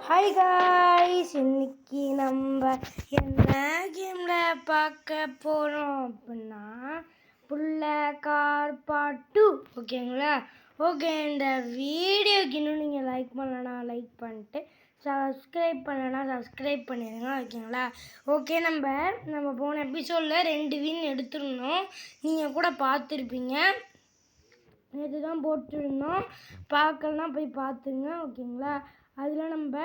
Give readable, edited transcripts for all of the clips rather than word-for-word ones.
Hi guys, இன்னைக்கு நம்ம என்ன கேமில் பார்க்க போகிறோம் அப்படின்னா புள்ள கார் பார்ட் 2. ஓகேங்களா? ஓகே, இந்த வீடியோக்கு இன்னும் நீங்கள் லைக் பண்ணலன்னா லைக் பண்ணிட்டு சப்ஸ்கிரைப் பண்ணலன்னா சப்ஸ்கிரைப் பண்ணிடுங்க. ஓகேங்களா? ஓகே, நம்ம போன எபிசோடில் 2 வின் எடுத்துருந்தோம். நீங்கள் கூட பார்த்துருப்பீங்க. நேற்று தான் போட்டுருந்தோம். பார்க்கலன்னா போய் பார்த்துங்க. ஓகேங்களா? அதில் நம்ம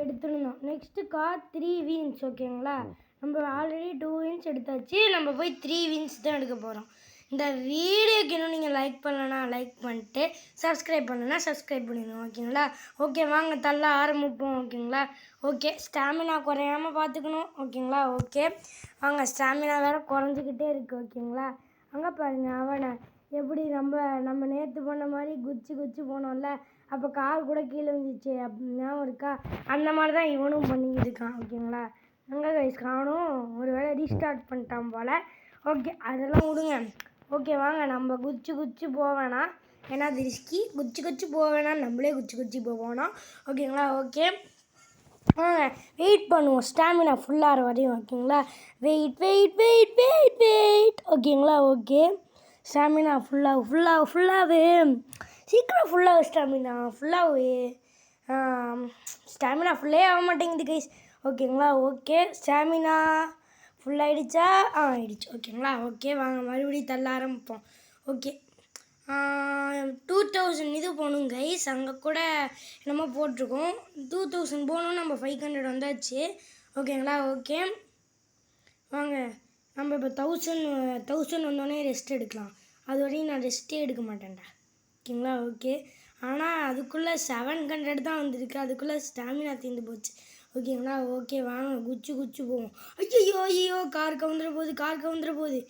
எடுத்துருந்தோம். Next car 3 wins. ஓகேங்களா? நம்ம ஆல்ரெடி 2 வின்ஸ் எடுத்தாச்சு. நம்ம போய் 3 வின்ஸ் தான் எடுக்க போகிறோம். இந்த வீடியோக்கு இன்னும் நீங்கள் லைக் பண்ணலன்னா லைக் பண்ணிட்டு சப்ஸ்கிரைப் பண்ணலன்னா சப்ஸ்கிரைப் பண்ணிடுங்க. ஓகேங்களா? ஓகே, வாங்க தள்ள ஆரம்பிப்போம். ஓகேங்களா? ஓகே, ஸ்டாமினா குறையாமல் பார்த்துக்கணும். ஓகேங்களா? ஓகே வாங்க. ஸ்டாமினா வேறு குறைஞ்சிக்கிட்டே இருக்குது. ஓகேங்களா? அங்கே பாருங்கள், அவனை எப்படி நம்ம நேற்று பண்ண மாதிரி குச்சி போனோம்ல, அப்போ கார் கூட கீழே வந்துச்சு, ஞாபகம் இருக்கா? அந்த மாதிரி தான் இவனும் பண்ணிக்கிட்டு இருக்கான். ஓகேங்களா? அங்கே கைஸ் காணும், ஒரு வேளை ரீஸ்டார்ட் பண்ணிட்டான் போல். ஓகே, அதெல்லாம் விடுங்க. ஓகே வாங்க, நம்ம குச்சி போவேணா, ஏன்னா அது ரிஸ்கி. குச்சி போவேணா, நம்மளே குச்சி போவோம்னா. ஓகேங்களா? ஓகே வாங்க, வெயிட் பண்ணுவோம் ஸ்டாமினா ஃபுல்லாகிற வரையும். ஓகேங்களா? வெயிட். ஓகேங்களா? ஓகே, ஸ்டாமினா ஃபுல்லாகவே சீக்கிரம் ஃபுல்லாக ஸ்டாமினா ஃபுல்லே ஆக மாட்டேங்குது கைஸ். ஓகேங்களா? ஓகே, ஸ்டாமினா ஃபுல்லாகிடுச்சா? ஆயிடுச்சு. ஓகேங்களா? ஓகே வாங்க, மறுபடியும் தள்ள ஆரம்பிப்போம். ஓகே, 2000 இது போகணும் கைஸ். அங்கே கூட என்னமோ போட்டிருக்கோம். 2000 போகணும். நம்ம 500 வந்தாச்சு. ஓகேங்களா? ஓகே வாங்க, நம்ம இப்போ 1000 வந்தோடனே ரெஸ்ட் எடுக்கலாம். அது வரையும் நான் ரெஸ்ட்டே எடுக்க மாட்டேன்டா. ஓகேங்களா? ஓகே, ஆனால் அதுக்குள்ளே 700 தான் வந்திருக்கு. அதுக்குள்ளே ஸ்டாமினா தீர்ந்து போச்சு. ஓகேங்களா? ஓகே வாங்க, குச்சி போவோம். ஐயோ, கார் கவுந்துற போகுது.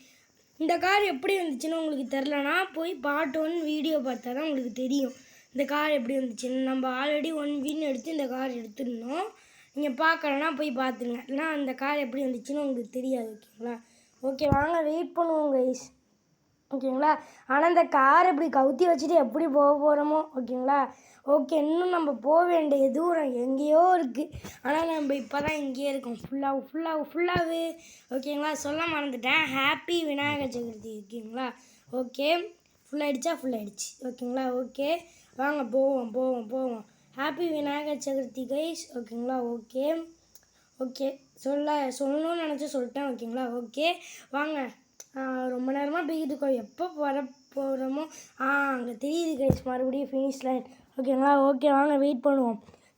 இந்த கார் எப்படி வந்துச்சுன்னு உங்களுக்கு தெரிலனா போய் பார்ட் 1 வீடியோ பார்த்தா தான் உங்களுக்கு தெரியும் இந்த கார் எப்படி வந்துச்சுன்னு. நம்ம ஆல்ரெடி 1 வின் எடுத்து இந்த கார் எடுத்துருந்தோம். நீங்கள் பார்க்கலன்னா போய் பார்த்துங்க, இல்லைனா அந்த கார் எப்படி வந்துச்சுன்னு உங்களுக்கு தெரியாது. ஓகேங்களா? ஓகே வாங்க, வெயிட் பண்ணுவோம் கைஸ். ஓகேங்களா? ஆனால் இந்த கார் இப்படி கவுத்தி வச்சுட்டு எப்படி போக போகிறோமோ. ஓகேங்களா? ஓகே, இன்னும் நம்ம போக வேண்டிய தூரம் எங்கேயோ இருக்குது. ஆனால் நம்ம இப்போ தான் இங்கேயே இருக்கோம். ஃபுல்லாகவே. ஓகேங்களா? சொல்ல மறந்துட்டேன், ஹாப்பி விநாயகர் சதுர்த்தி. ஓகேங்களா? ஓகே, ஃபுல்லாகிடுச்சு. ஓகேங்களா? ஓகே வாங்க, போவோம். Happy Vinayagar Chaturthi guys. ஓகேங்களா? ஓகே சொல்லணும்னு நினச்சி சொல்லிட்டேன். ஓகேங்களா? ஓகே வாங்க, ரொம்ப நேரமாக பெய்யுது. எப்போ வர போகிறோமோ அங்கே தெரியுது கைஸ், மறுபடியும் ஃபினிஷ் லைன். ஓகேங்களா? ஓகே வாங்க, வெயிட் பண்ணுவோம்.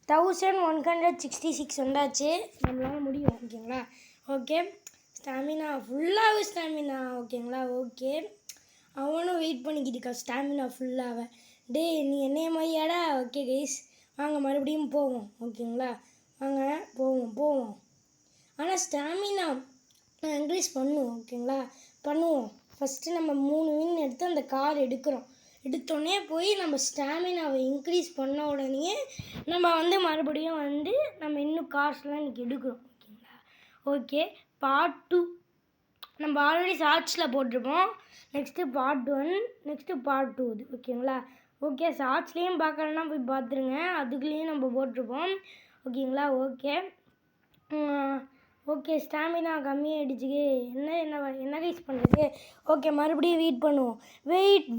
1166 வந்தாச்சு, நம்மளால் முடியும். ஓகேங்களா? Okay, stamina. ஓகேங்களா? ஓகே, அவனும் வெயிட் பண்ணிக்கிட்டு இருக்கா ஸ்டாமினா ஃபுல்லாக. டே, நீ என்னைய மாதிரியாடா? ஓகே கைஸ் வாங்க, மறுபடியும் போவோம். ஓகேங்களா? வாங்க போவோம். ஆனால் ஸ்டாமினா இன்க்ரீஸ் பண்ணுவோம். ஓகேங்களா? பண்ணுவோம். ஃபஸ்ட்டு நம்ம 3 வின் எடுத்து அந்த கார் எடுத்தோடனே போய் நம்ம ஸ்டாமினாவை இன்க்ரீஸ் பண்ண உடனே நம்ம மறுபடியும் நம்ம இன்னும் கார்ஸ்லாம் இன்றைக்கி எடுக்கிறோம். ஓகேங்களா? ஓகே, பார்ட் 2 நம்ம ஆல்ரெடி ஷார்ட்ஸில் போட்டிருப்போம். நெக்ஸ்ட்டு பார்ட் 1, நெக்ஸ்ட்டு பார்ட் 2 இது. ஓகேங்களா? ஓகே, ஷார்ட்ஸ்லேயும் பார்க்கலன்னா போய் பார்த்துருங்க, அதுக்குள்ளேயும் நம்ம போட்டிருப்போம். ஓகேங்களா? ஓகே, ஸ்டாமினா கம்மியாகிடுச்சு. என்ன கைஸ் பண்ணுறது? ஓகே, மறுபடியும் வெயிட் பண்ணுவோம். வெயிட்.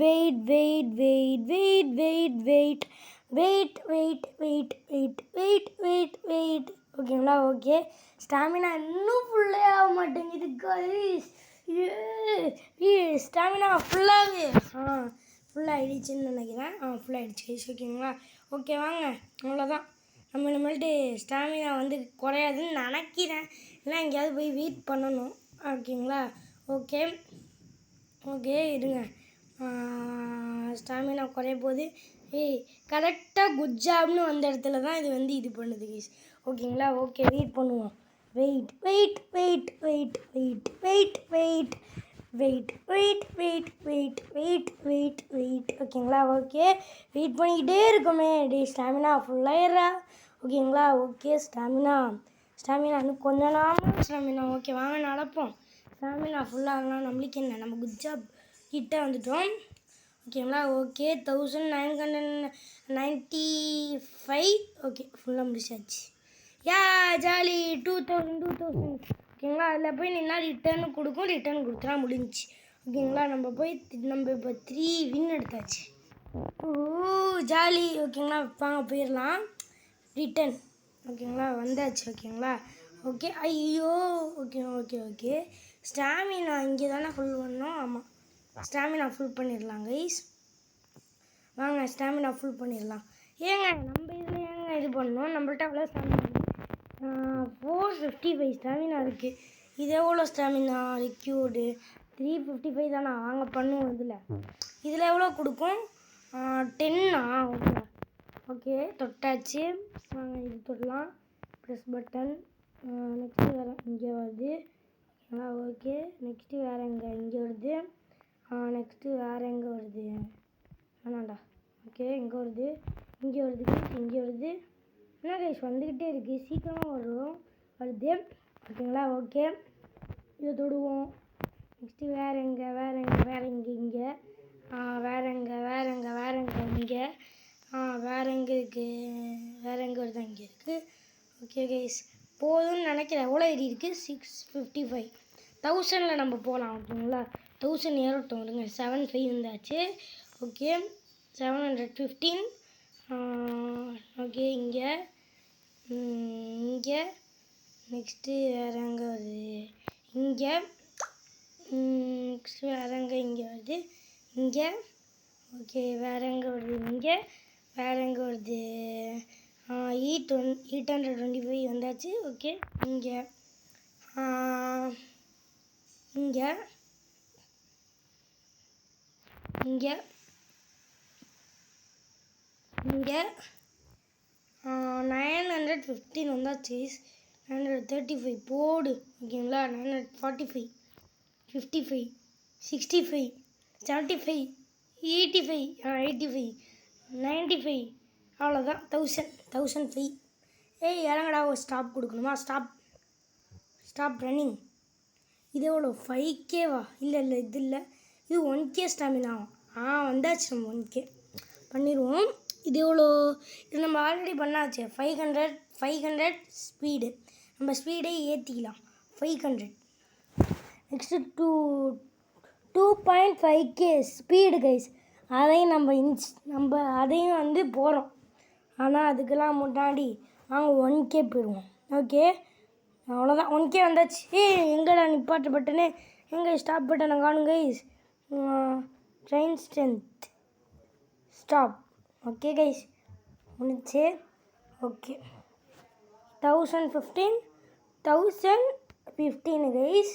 ஓகேங்களா? ஓகே, ஸ்டாமினா இன்னும் ஃபுல்லே ஆக மாட்டேங்குது கைஸ். ஸ்டாமினா ஃபுல்லாகிடுச்சின்னு நினைக்கிறேன். ஃபுல்லாகிடுச்சு கைஸ். ஓகேங்களா? ஓகே வாங்க, அவ்வளோதான். நம்ம இனிமேல்ட்டு ஸ்டாமினா குறையாதுன்னு நினைக்கிறேன், இல்லை எங்கேயாவது போய் வெயிட் பண்ணணும். ஓகேங்களா? ஓகே இருங்க, ஸ்டாமினா குறைய போகுது. கரெக்டாக குட் ஜாப்னு வந்த இடத்துல தான் இது பண்ணுது கைஸ். ஓகேங்களா? ஓகே, வெயிட் பண்ணுவோம். வெயிட். ஓகேங்களா? ஓகே, வெயிட் பண்ணிக்கிட்டே இருக்கோமே. ஸ்டாமினா ஃபுல்லாகிடுறா. ஓகேங்களா? ஓகே, ஸ்டாமினா இன்னும் கொஞ்சம் நாள் ஸ்டாமினா. ஓகே வாங்க, நடப்போம். ஸ்டாமினா ஃபுல்லாகலாம் நம்மளுக்கு என்ன, நம்ம குட் ஜாப் கிட்டே வந்துட்டோம். ஓகேங்களா. ஓகே 1995. ஓகே ஃபுல்லாக முடிச்சாச்சு. யா ஜாலி 2000. ஓகேங்களா. அதில் போய் நின்னா ரிட்டர்னு கொடுக்கும், ரிட்டர்ன் கொடுத்தா முடிஞ்சிச்சு. ஓகேங்களா. நம்ம இப்போ 3 வின் எடுத்தாச்சு. ஓ ஜாலி. ஓகேங்களா. வாங்க போயிடலாம். ரிட்டன். ஓகேங்களா. வந்தாச்சு. ஓகேங்களா. ஓகே ஐயோ. ஓகே ஸ்டாமினா இங்கே தானே ஃபுல் பண்ணோம். ஆமாம், ஸ்டாமினா ஃபுல் பண்ணிடலாம் கைஸ். வாங்க ஸ்டாமினா ஃபுல் பண்ணிடலாம். ஏங்க நம்ம இதில் ஏங்க இது பண்ணோம்? நம்மள்ட்ட அவ்வளோ ஸ்டாமினா 455 ஸ்டாமினா இருக்குது. இது எவ்வளோ ஸ்டாமினா ரிக்யூர்டு? 355 தானே. வாங்க பண்ணுவோம். இதில் எவ்வளோ கொடுக்கும்? 10. ஓகே தொட்டாச்சு. வாங்க இது தொடலாம். Press button. நெக்ஸ்ட்டு வேறு இங்கே வருது. ஓகேங்களா. ஓகே நெக்ஸ்ட்டு வேறு இங்கே வருது. நெக்ஸ்ட்டு வேறு எங்கே வருது? வேணாண்டா. ஓகே இங்கே வருது, இங்கே வருது, இங்கே வருது. என்ன கைஸ் வந்துக்கிட்டே இருக்குது, சீக்கிரமாக வருது. ஓகேங்களா. ஓகே இதை தொடுவோம். நெக்ஸ்ட்டு வேறு எங்கே இங்கே வேறு எங்கே வேறு எங்கே இங்கே வேறு எங்கே இருக்குது? வேறு எங்கே வருது? இங்கே இருக்குது. ஓகே கைஸ் போதும்னு நினைக்கிறேன். எவ்வளோ ஏறி இருக்குது? 655. 1000 நம்ம போகலாம். ஓகேங்களா. 1000 ஏறட்டும் வருங்க. 75 இருந்தாச்சு. ஓகே 715. ஓகே இங்கே நெக்ஸ்ட்டு வேறு எங்கே வருது? இங்கே நெக்ஸ்ட்டு வேறு எங்கே? இங்கே வருது, இங்கே. ஓகே வேறு எங்கே வருது? இங்கே. வேறு எங்கே வருது? 825 வந்தாச்சு. ஓகே இங்கே இங்கே 915 வந்தாச்சு. 935 போடு. ஓகேங்களா. 945, 55, 65, 75, 85, 85, 95. அவ்வளோதான். 1005. இறங்கடா. ஒரு ஸ்டாப் கொடுக்கணுமா? Stop running. இது எவ்வளோ? 5Kவா? இல்லை இது இல்லை, இது 1K ஸ்டாமினாவா? வந்தாச்சு. நம்ம 1K பண்ணிடுவோம். இது எவ்வளோ? இது நம்ம ஆல்ரெடி பண்ணாச்சு. 500 ஸ்பீடு. நம்ம ஸ்பீடே ஏற்றிக்கலாம். 500. Next 2.5K speed guys. அதையும் நம்ம அதையும் போகிறோம். ஆனால் அதுக்கெல்லாம் முன்னாடி வாங்க 1K போயிடுவோம். ஓகே அவ்வளோதான். 1K வந்தாச்சு. எங்கடா நிப்பாட்டு பட்டனே? எங்கே ஸ்டாப் பட்டனை காணும் guys? Train strength stop. Okay guys முடிச்சு. Okay 1015 guys.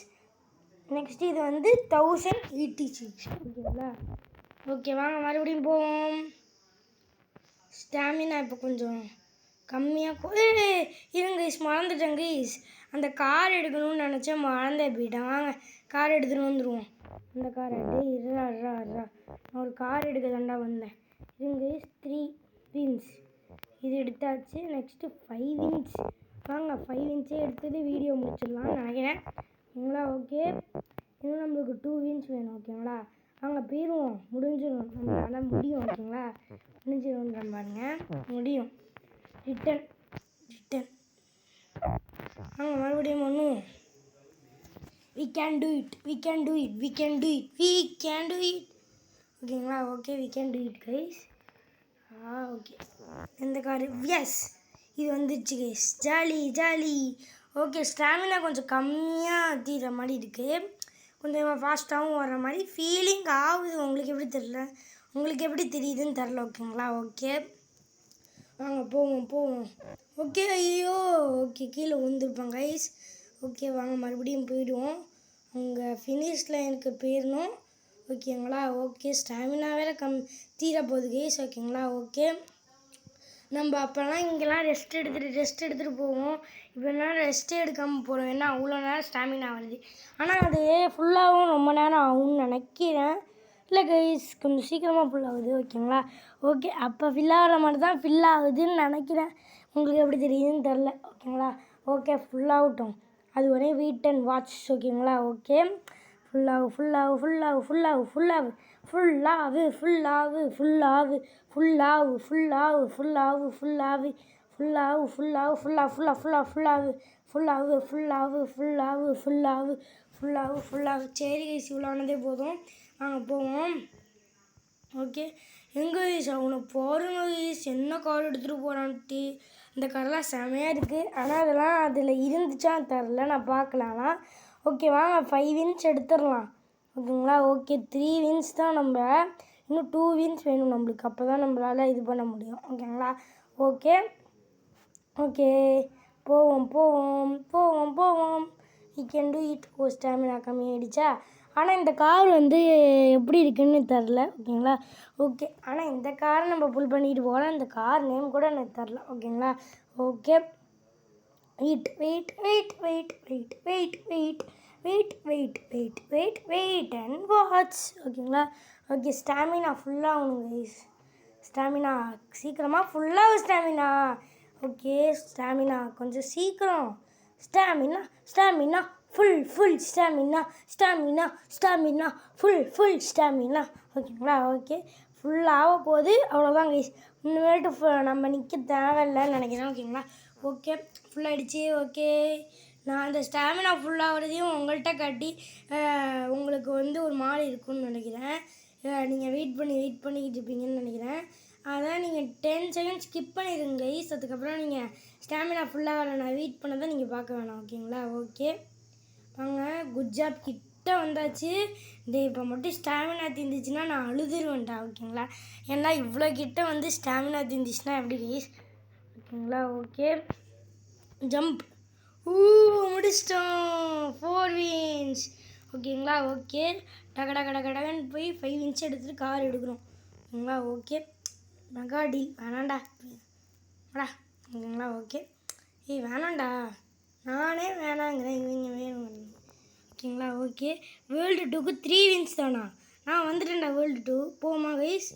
நெக்ஸ்ட் இது 1086. ஓகேங்களா. ஓகே வாங்க மறுபடியும் போவோம். ஸ்டாமினா இப்போ கொஞ்சம் கம்மியாக இருங்க கைஸ். மறந்துட்டேன் கைஸ். அந்த கார் எடுக்கணும்னு நினச்சேன், மறந்தே போயிட்டேன். வாங்க கார் எடுத்துகிட்டு வந்துடுவோம். அந்த காரை இருறா. நான் ஒரு கார் எடுக்க தாண்டா வந்தேன். இருங்க கைஸ். 3 வின்ஸ் இது எடுத்தாச்சு. Next 5 wins. வாங்க 5 வின்ஸே எடுத்தது வீடியோ முடிச்சிடலாம்னு நினைக்கிறேன். ஓகேங்களா. ஓகே இன்னும் நம்மளுக்கு 2 வின்ஸ் வேணும். ஓகேங்களா. வாங்க போயிடுவோம். முடிஞ்சிடும். நம்மளால் முடியும். ஓகேங்களா. முடிஞ்சிடும்ன்ற பாருங்க. முடியும். ரிட்டன் வாங்க மறுபடியும் பண்ணுவோம். we can do it. ஓகேங்களா. Okay we can do it guys. Okay எந்த காரு? எஸ் இது வந்துடுச்சு கைஸ். ஜாலி. ஓகே ஸ்டாமினா கொஞ்சம் கம்மியாக தீர மாதிரி இருக்குது. கொஞ்சம் ஃபாஸ்ட்டாகவும் வர மாதிரி ஃபீலிங் ஆகுது. உங்களுக்கு எப்படி தெரியுதுன்னு தெரில. ஓகேங்களா. ஓகே வாங்க போவோம். ஓகே ஐயோ. ஓகே கீழே விழுந்துருப்பாங்க கைஸ். ஓகே வாங்க மறுபடியும் போயிடுவோம். அங்கே ஃபினிஷ் லைனுக்கு போயிடணும். ஓகேங்களா. ஓகே ஸ்டாமினா வேறு தீர போகுது கைஸ். ஓகேங்களா. ஓகே நம்ம அப்போல்லாம் இங்கெல்லாம் ரெஸ்ட் எடுத்துகிட்டு போவோம். இப்போலாம் ரெஸ்ட்டே எடுக்காமல் போகிறோம். ஏன்னா அவ்வளோ நேரம் ஸ்டாமினா வருது. ஆனால் அது ஃபுல்லாகவும் ரொம்ப நேரம் ஆகும்னு நினைக்கிறேன். இல்லை கைஸ் கொஞ்சம் சீக்கிரமாக ஃபில் ஆகுது. ஓகேங்களா. ஓகே அப்போ ஃபில் ஆகிற மாதிரி தான் ஃபில் ஆகுதுன்னு நினைக்கிறேன். உங்களுக்கு எப்படி தெரியுதுன்னு தெரில. ஓகேங்களா. ஓகே ஃபுல்லாகட்டும். அது ஒரே வெயிட் அண்ட் வாட்ச். ஓகேங்களா. ஓகே ஃபுல்லாகு ஃபுல்லாகு ஃபுல்லாகு ஃபுல்லாகு ஃபுல்லாகு ஃபுல்லாகு ஃபுல்லாகு ஃபுல்லாகு ஃபுல்லாகு ஃபுல்லாகு ஃபுல்லாகு ஃபுல்லாகு ஃபுல்லாகு ஃபுல்லாகு ஃபுல்லாக ஃபுல்லாக ஃபுல்லாக ஃபுல்லாகு ஃபுல்லாகு ஃபுல்லாகு ஃபுல்லாகு ஃபுல்லாகு ஃபுல்லாகு. சரி கைஸ், இவ்வளோ ஆனதே போதும், நாங்கள் போவோம். ஓகே, எங்கே கைஸ் அவனை பாருங்க கைஸ், என்ன கார் எடுத்துகிட்டு போகிறான்ட்டு. இந்த காரெலாம் செமையாக இருக்குது, ஆனால் அதெல்லாம் அதில் இருந்துச்சான்னு தெரில, நான் பார்க்கலாம்லாம். ஓகே வாங்க 5 வின்ஸ் எடுத்துடலாம். ஓகேங்களா. ஓகே 3 வின்ஸ் தான், நம்ம இன்னும் 2 வின்ஸ் வேணும் நம்மளுக்கு, அப்போ தான் நம்மளால் இது பண்ண முடியும். ஓகேங்களா. ஓகே ஓகே போவோம் போவோம் போவோம் போவோம். You can do it. Stamina கம்மியாகிடுச்சா. ஆனால் இந்த கார் வந்து எப்படி இருக்குன்னு தெரில. ஓகேங்களா. ஓகே, ஆனால் இந்த காரை நம்ம புல் பண்ணிட்டு போகலாம். இந்த கார் நேம் கூட எனக்கு தெரில. ஓகேங்களா. Okay wait wait wait wait wait wait wait wait wait wait wait wait and watch. ஓகேங்களா. ஓகே, ஸ்டாமினா ஃபுல்லாகணும் கைஸ். ஸ்டாமினா சீக்கிரமாக ஃபுல்லாக ஸ்டாமினா. ஓகே ஸ்டாமினா கொஞ்சம் சீக்கிரம். Stamina stamina full stamina stamina stamina full stamina. ஓகேங்களா. ஓகே ஃபுல்லாக போகுது, அவ்வளோதான் கைஸ். இனிமேட்டு நம்ம நிற்க தேவையில்லைன்னு நினைக்கிறேன். ஓகேங்களா. ஓகே ஃபுல்லாகிடுச்சு. ஓகே, நான் அந்த ஸ்டாமினா ஃபுல்லாகிறதையும் உங்கள்கிட்ட காட்டி உங்களுக்கு வந்து ஒரு மாதிரி இருக்கும்னு நினைக்கிறேன். நீங்கள் வெயிட் பண்ணிக்கிட்டு இருப்பீங்கன்னு நினைக்கிறேன். அதான் நீங்கள் 10 செகண்ட் ஸ்கிப் பண்ணிடுங்க கைஸ். அதுக்கப்புறம் நீங்கள் ஸ்டாமினா ஃபுல்லாக வர நான் வெயிட் பண்ண தான் நீங்கள் பார்க்க வேணாம். ஓகேங்களா. ஓகே வாங்க, குட் ஜாப், கிட்ட வந்தாச்சு. இப்போ மட்டும் ஸ்டாமினா தீர்ந்துச்சுன்னா நான் அழுதுருவேன்டா. ஓகேங்களா. ஏன்னா இவ்வளோ கிட்ட வந்து ஸ்டாமினா தீர்ந்துச்சுன்னா எப்படி கைஸ். ஓகேங்களா. Okay jump. முடிச்சிட்டோம் 4 வின்ஸ். ஓகேங்களா. ஓகே கடகடன்னு போய் 5 வின்ஸ் எடுத்துகிட்டு கார் எடுக்கிறோம். ஓகேங்களா. ஓகே மெகா டீல் வேணாண்டா வாடா. ஓகேங்களா. ஓகே வேணாண்டா, நானே வேணாங்கிறேன், இவங்க வேணும். ஓகேங்களா. ஓகே வேர்ல்டு 2க்கு 3 வின்ஸ் தானா. நான் வந்துட்டேன்டா வேர்ல்டு 2. போமா கைஸ்,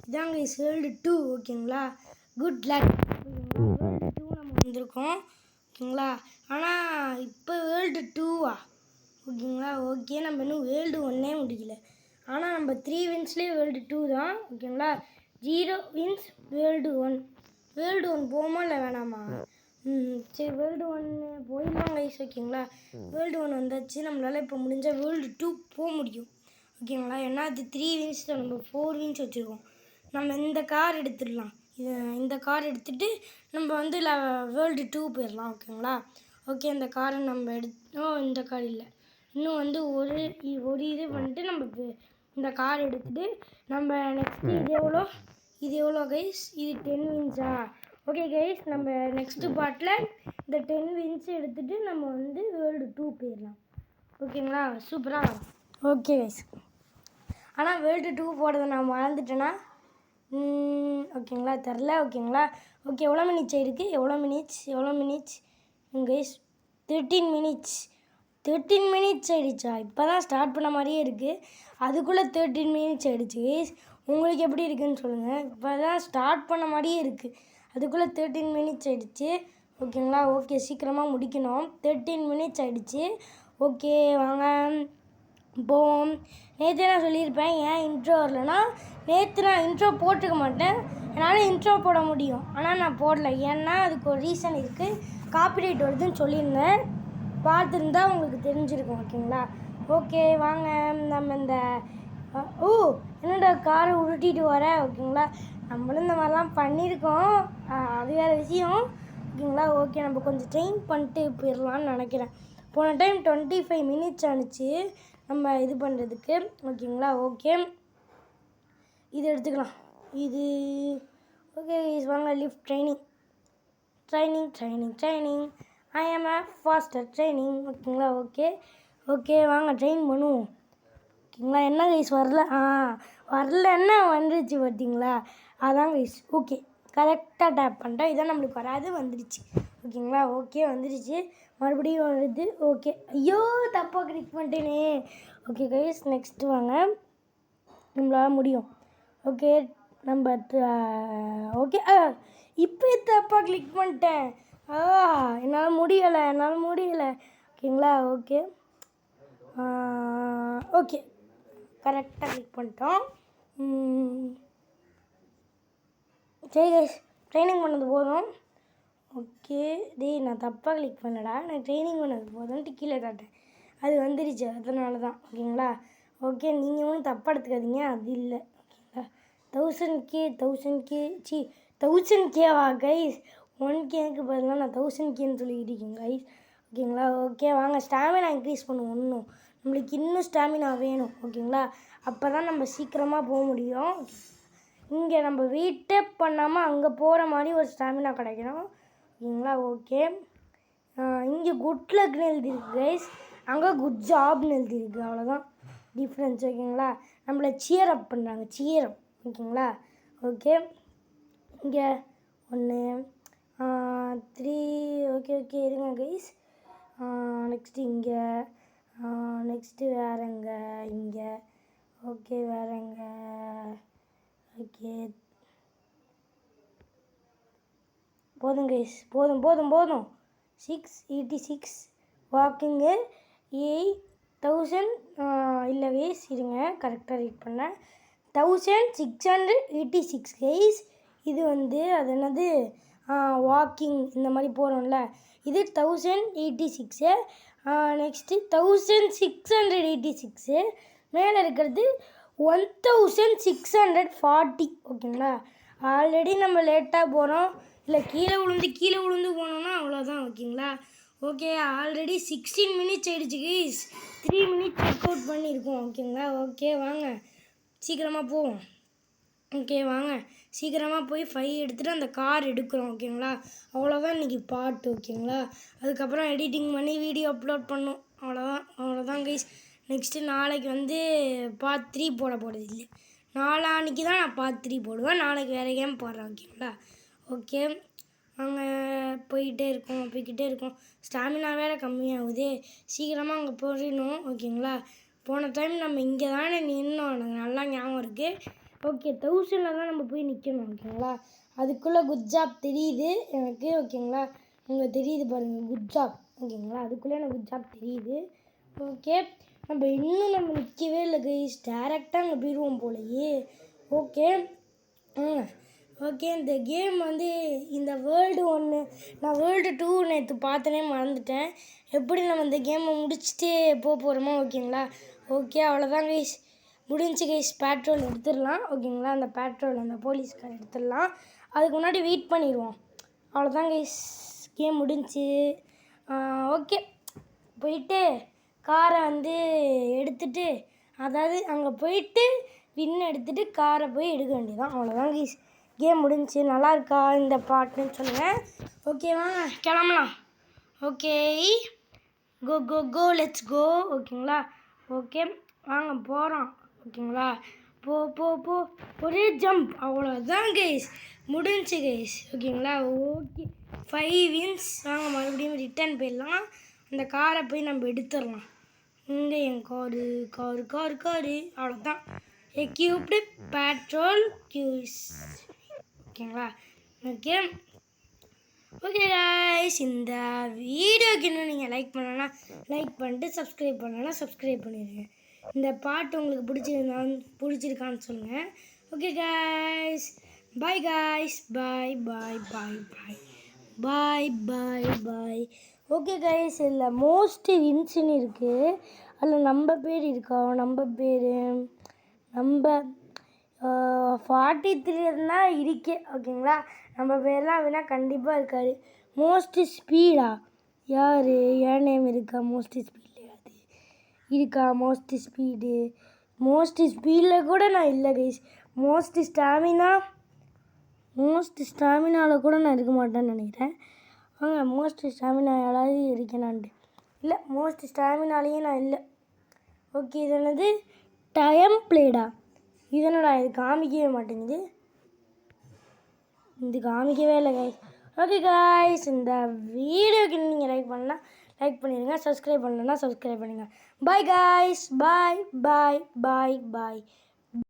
இதான் கைஸ் வேர்ல்டு 2. ஓகேங்களா. Good luck. ஓகேங்களா. வேர்ல்டு 2 நம்ம வந்திருக்கோம். ஓகேங்களா. ஆனால் இப்போ வேர்ல்டு 2வா. ஓகேங்களா. ஓகே நம்ம இன்னும் வேர்ல்டு 1 முடிக்கல, ஆனால் நம்ம 3 வின்ஸ்லேயே வேர்ல்டு 2 தான். ஓகேங்களா. 0 வின்ஸ் வேர்ல்டு 1. வேர்ல்டு 1 போமா இல்லை வேணாமா. சரி வேர்ல்டு 1 போயிடலாம் கைஸ். ஓகேங்களா. வேர்ல்டு 1 வந்தாச்சு, நம்மளால் இப்போ முடிஞ்சால் வேர்ல்டு 2 போக முடியும். ஓகேங்களா. ஏன்னா அது 3 வின்ஸ் தான், நம்ம 4 வின்ஸ் வச்சுருக்கோம். நம்ம இந்த கார் எடுத்துடலாம். இந்த கார் எடுத்துகிட்டு நம்ம வந்து வேர்ல்டு 2 போயிடலாம். ஓகேங்களா. ஓகே இந்த காரை நம்ம எடுத்தோம். இந்த கார் இல்லை, இன்னும் வந்து ஒரு இது பண்ணிட்டு நம்ம இந்த கார் எடுத்துகிட்டு நம்ம நெக்ஸ்ட்டு இது எவ்வளோ கைஸ், இது 10 வின்ஸா. ஓகே கைஸ், நம்ம நெக்ஸ்ட்டு பார்ட்டில் இந்த 10 வின்ஸ் எடுத்துகிட்டு நம்ம வந்து வேர்ல்டு 2 போயிடலாம். ஓகேங்களா. சூப்பராக. ஓகே கைஸ், ஆனால் வேர்ல்டு 2 போடுறதை நான் மறந்துட்டேன்னா ஓகேங்களா தெரில. ஓகேங்களா. ஓகே எவ்வளோ மினிட்ஸ் ஆகிருக்கு, எவ்வளோ மினிட்ஸ் கைஸ், 13 மினிட்ஸ் ஆகிடுச்சா. இப்போ தான் ஸ்டார்ட் பண்ண மாதிரியே இருக்குது, அதுக்குள்ளே 13 மினிட்ஸ் ஆகிடுச்சு கைஸ். உங்களுக்கு எப்படி இருக்குதுன்னு சொல்லுங்கள். இப்போ தான் ஸ்டார்ட் பண்ண மாதிரியே இருக்குது, அதுக்குள்ளே 13 மினிட்ஸ் ஆகிடுச்சு. ஓகேங்களா. ஓகே சீக்கிரமாக முடிக்கணும். 13 மினிட்ஸ் ஆகிடுச்சு. ஓகே வாங்க போவோம். நேற்று நான் சொல்லியிருப்பேன் ஏன் இன்ட்ரோ வரலன்னா, நேற்று நான் இன்ட்ரோ போட்டுக்க மாட்டேன், என்னால் இன்ட்ரோ போட முடியும், ஆனால் நான் போடல. ஏன்னா அதுக்கு ஒரு ரீசன் இருக்குது, காப்பிரைட் வருதுன்னு சொல்லியிருந்தேன், பார்த்துருந்தா உங்களுக்கு தெரிஞ்சிருக்கும். ஓகேங்களா. ஓகே வாங்க நம்ம இந்த என்னடா காரை உருட்டிட்டு வர. ஓகேங்களா. நம்மளும் இந்த மாதிரிலாம் பண்ணியிருக்கோம், அது வேறு விஷயம். ஓகேங்களா. ஓகே நம்ம கொஞ்சம் ட்ரெயின் பண்ணிட்டு போயிடலான்னு நினைக்கிறேன். போன டைம் 25 மினிட்ஸ் ஆனிச்சு நம்ம இது பண்ணுறதுக்கு. ஓகேங்களா. ஓகே இது எடுத்துக்கலாம். இது ஓகே வாங்க லிஃப்ட் ட்ரைனிங் ஐ ஆம் a ஃபாஸ்டர் ட்ரைனிங். ஓகேங்களா. ஓகே வாங்க ட்ரெயின் பண்ணுவோம். ஓகேங்களா. என்ன கைஸ் வரலன்னா வந்துருச்சு பார்த்தீங்களா, அதான் கைஸ். ஓகே கரெக்டாக டேப் பண்ணிட்டோம், இதான் நம்மளுக்கு வராது, வந்துடுச்சு. ஓகேங்களா. ஓகே வந்துடுச்சு, மறுபடியும் வருது. ஓகே ஐயோ தப்பாக கிளிக் பண்ணிட்டேனே. ஓகே கைஸ் நெக்ஸ்ட்டு வாங்க, நம்மளால் முடியும். ஓகே நம்ம ஓகே இப்போ தப்பாக கிளிக் பண்ணிட்டேன், என்னால் முடியலை. ஓகேங்களா. ஓகே கரெக்டாக கிளிக் பண்ணிட்டோம். சரி கைஸ், ட்ரைனிங் பண்ணது போதும். ஓகே டேய், நான் தப்பாக கிளிக் பண்ணடா, நான் ட்ரைனிங் பண்ணது போதும்ன்ட்டு கீழே காட்டேன், அது வந்துடுச்சு, அதனால தான். ஓகேங்களா? ஓகே, நீங்கள் ஒன்றும் தப்பாக எடுத்துக்காதீங்க, அது இல்லை. ஓகேங்களா? 1000K கைஸ், 1Kக்கு பதிலாக நான் 1000Kன்னு சொல்லிக்கிட்டு இருக்கேன் கைஸ். ஓகேங்களா? ஓகே வாங்க ஸ்டாமினா இன்க்ரீஸ் பண்ணுவோம். இன்னும் நம்மளுக்கு இன்னும் ஸ்டாமினா வேணும். ஓகேங்களா? அப்போ தான் நம்ம சீக்கிரமாக போக முடியும். இங்கே நம்ம வெயிட்டே பண்ணாமல் அங்கே போகிற மாதிரி ஒரு ஸ்டாமினா கிடைக்கணும். ஓகேங்களா? ஓகே, இங்கே குட் லக்னு எழுதியிருக்கு கைஸ், அங்கே குட் ஜாப்னு எழுதியிருக்கு, அவ்வளோதான் டிஃப்ரென்ஸ். ஓகேங்களா? நம்மளை சியர் அப் பண்ணுறாங்க, சியர் அப். ஓகேங்களா? ஓகே, இங்கே 1 3 ஓகே ஓகே இருங்க கைஸ். நெக்ஸ்ட்டு இங்கே, நெக்ஸ்ட்டு வேறங்க இங்கே. ஓகே வேறங்க. ஓகே போதும் கைஸ், போதும். 686 வாக்கிங்கு 8000 இல்லை கைஸ் இருங்க, கரெக்டாக ரீட் பண்ணேன். 1686 கைஸ். இது வந்து அது என்னது, வாக்கிங் இந்த மாதிரி போகிறோம்ல, இது 1086. நெக்ஸ்ட்டு 1686. மேலே இருக்கிறது 1640. ஓகேங்களா? ஆல்ரெடி நம்ம லேட்டாக போகிறோம், இல்லை கீழே விழுந்து போனோம்னா அவ்வளோதான். ஓகேங்களா? ஓகே, ஆல்ரெடி 16 மினிட்ஸ் ஆகிடுச்சு கைஸ், 3 மினிட்ஸ் ஒர்க் அவுட் பண்ணியிருக்கோம். ஓகேங்களா? ஓகே வாங்க சீக்கிரமாக போவோம். ஓகே வாங்க சீக்கிரமாக போய் 5 எடுத்துகிட்டு அந்த கார் எடுக்கிறோம். ஓகேங்களா? அவ்வளோதான் இன்றைக்கி பாட்டு. ஓகேங்களா? அதுக்கப்புறம் எடிட்டிங் பண்ணி வீடியோ அப்லோட் பண்ணோம். அவ்வளோதான் கைஸ். நெக்ஸ்ட்டு நாளைக்கு வந்து பார்ட் 3 போட போகிறது இல்லை, நாளான்னைக்கு தான் நான் பார்ட் 3 போடுவேன். நாளைக்கு வேறு கேம் போடுறேன். ஓகேங்களா? ஓகே வாங்க போய்கிட்டே இருக்கோம். ஸ்டாமினா வேறு கம்மியாகுது, சீக்கிரமாக அங்கே போயிடணும். ஓகேங்களா? போன டைம் நம்ம இங்கே தானே நின்னோம், எனக்கு நல்லா ஞாபகம் இருக்குது. ஓகே 1000 தான் நம்ம போய் நிற்கணும். ஓகேங்களா? அதுக்குள்ளே குட் ஜாப் தெரியுது எனக்கு. ஓகேங்களா? உங்களுக்கு தெரியுது பாருங்கள் குட் ஜாப். ஓகேங்களா? அதுக்குள்ளே எனக்கு குட் ஜாப் தெரியுது. ஓகே, நம்ம நிற்கவே இல்லை கைஸ், டேரெக்டாக அங்கே போயிடுவோம் போலையே. ஓகே ஓகே, இந்த கேம் வந்து இந்த வேர்ல்டு 1, நான் வேர்ல்டு 2 நேற்று பார்த்தனே மறந்துட்டேன். எப்படி நம்ம இந்த கேமை முடிச்சுட்டு போக போகிறோமோ. ஓகேங்களா? ஓகே அவ்வளோதான் கைஸ், முடிஞ்சு கைஸ். பேட்ரோல் எடுத்துடலாம். ஓகேங்களா? அந்த பேட்ரோல் அந்த போலீஸ்கார் எடுத்துடலாம், அதுக்கு முன்னாடி வெயிட் பண்ணிடுவோம். அவ்வளோதான் கைஸ், கேம் முடிஞ்சு. ஓகே, போயிட்டு காரை வந்து எடுத்துகிட்டு, அதாவது அங்கே போயிட்டு வின் எடுத்துகிட்டு காரை போய் எடுக்க வேண்டியதான். அவ்வளோதான் கைஸ், கேம் முடிஞ்சு. நல்லா இருக்கா இந்த பாட்டுன்னு சொல்லுங்கள். ஓகேவா, கிளம்பலாம். Okay go let's go. ஓகேங்களா? ஓகே வாங்க போகிறோம். ஓகேங்களா? போ ஒரே ஜம்ப், அவ்வளோதான் கைஸ், முடிஞ்சு கைஸ். ஓகேங்களா? Okay 5 wins. வாங்க மறுபடியும் ரிட்டர்ன் போயிடலாம், அந்த காரை போய் நம்ம எடுத்துடலாம். இங்கே என் காரு அவ்வளோதான். எக்யூப்டு பேட்ரோல் கியூஸ். ஓகேங்களா? ஓகே கைஸ், இந்த வீடியோக்கு இன்னும் நீங்கள் லைக் பண்ணலன்னா லைக் பண்ணிட்டு, சப்ஸ்கிரைப் பண்ணலன்னா சப்ஸ்கிரைப் பண்ணிடுங்க. இந்த பாட்டு உங்களுக்கு பிடிச்சிருக்கான்னு சொல்லுங்கள். ஓகே கைஸ், பாய் கைஸ், பாய். ஓகே கைஸ், இதில் மோஸ்ட் வின்ஸ்ன்னு இருக்குது, அதில் நம்ம பேர் இருக்கா, நம்ம 43 இருந்தால் இருக்கே. ஓகேங்களா? நம்ம பேர்லாம் வேணால் கண்டிப்பாக இருக்காது. மோஸ்ட் ஸ்பீடா யார், என் நேம் இருக்கா மோஸ்ட் ஸ்பீடில்? அது இருக்கா மோஸ்ட் ஸ்பீடில் கூட நான் இல்லை கைஸ். மோஸ்ட் ஸ்டாமினாவில் கூட நான் இருக்க மாட்டேன்னு நினைக்கிறேன். வாங்க மோஸ்ட் ஸ்டாமினா யாராவது இருக்கேனான்ட்டு. இல்லை, மோஸ்ட் ஸ்டாமினாலேயும் நான் இல்லை. ஓகே, இது என்னது டைம் பிளேடா? இதனடா இது காமிக்கவே மாட்டேங்குது, இது காமிக்கவே இல்லை கைஸ். ஓகே கைஸ், இந்த வீடியோக்கு நீங்கள் லைக் பண்ணால் லைக் பண்ணிடுங்க, சப்ஸ்கிரைப் பண்ணலன்னா சப்ஸ்கிரைப் பண்ணுங்கள். பாய் கைஸ், பாய்.